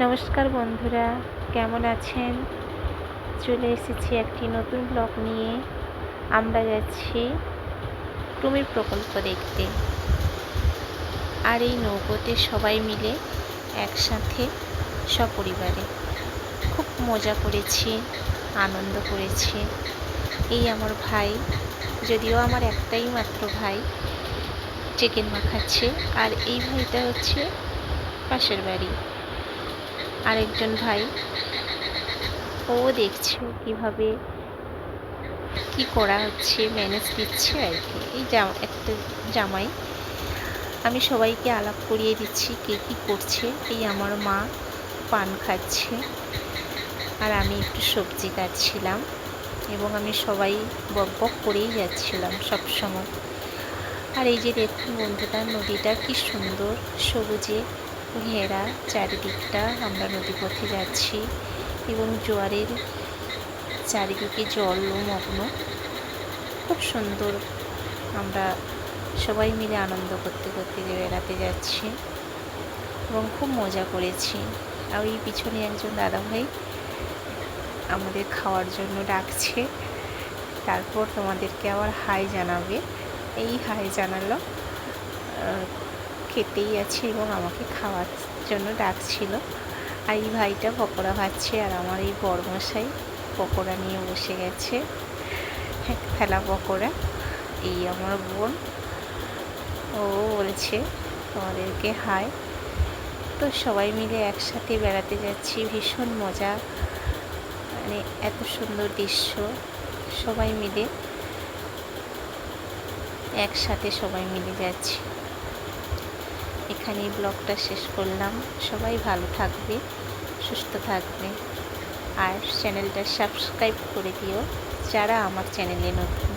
নমস্কার বন্ধুরা, কেমন আছেন? চলে এসেছি একটি নতুন ব্লগ নিয়ে। আমরা যাচ্ছি কুমির প্রকল্প দেখতে। আর এই নৌকোতে সবাই মিলে একসাথে সপরিবারে খুব মজা করেছি, আনন্দ করেছি। এই আমার ভাই, যদিও আমার একটাই মাত্র ভাই, চিকেন মাখাচ্ছে। আর এই ভাইটা হচ্ছে পাশের বাড়ি আরেকজন ভাই, ও দেখছে কিভাবে কি করা হচ্ছে, ম্যানেজ দিচ্ছে আর কি। এই একটা জামাই। আমি সবাইকে আলাপ করিয়ে দিচ্ছি কে কী করছে। এই আমার মা পান খাচ্ছে আর আমি একটু সবজি কাটছিলাম, এবং আমি সবাই বক বক করেই যাচ্ছিলাম সব সময়। আর এই যে দেখুন বন্ধুরা, নদীটা কি সুন্দর সবুজে ঘেরা চারিদিকটা। আমরা নদীপথে যাচ্ছি এবং জোয়ারের চারিদিকে জলমগ্ন, খুব সুন্দর। আমরা সবাই মিলে আনন্দ করতে করতে বেড়াতে যাচ্ছি এবং খুব মজা করেছি। আর ওই পিছনে একজন দাদাভাই আমাদের খাওয়ার জন্য ডাকছে, তারপর তোমাদেরকে আবার হাই জানাবে। এই হাই জানালো, খেতেই আছে এবং আমাকে খাওয়ার জন্য ডাকছিল। আর এই ভাইটা পকোড়া ভাজছে, আর আমার এই বড়মশাই পকোড়া নিয়ে বসে গেছে, এক থালা পকোড়া। এই আমার বোন, ও বলছে তোমাদেরকে হাই। তো সবাই মিলে একসাথে বেড়াতে যাচ্ছি, ভীষণ মজা। মানে এত সুন্দর দৃশ্য, সবাই মিলে একসাথে সবাই মিলে যাচ্ছি। এখানেই ব্লগটা শেষ করলাম। সবাই ভালো থাকবে, সুস্থ থাকবে, আর চ্যানেলটা সাবস্ক্রাইব করে দিও যারা আমার চ্যানেলে নতুন।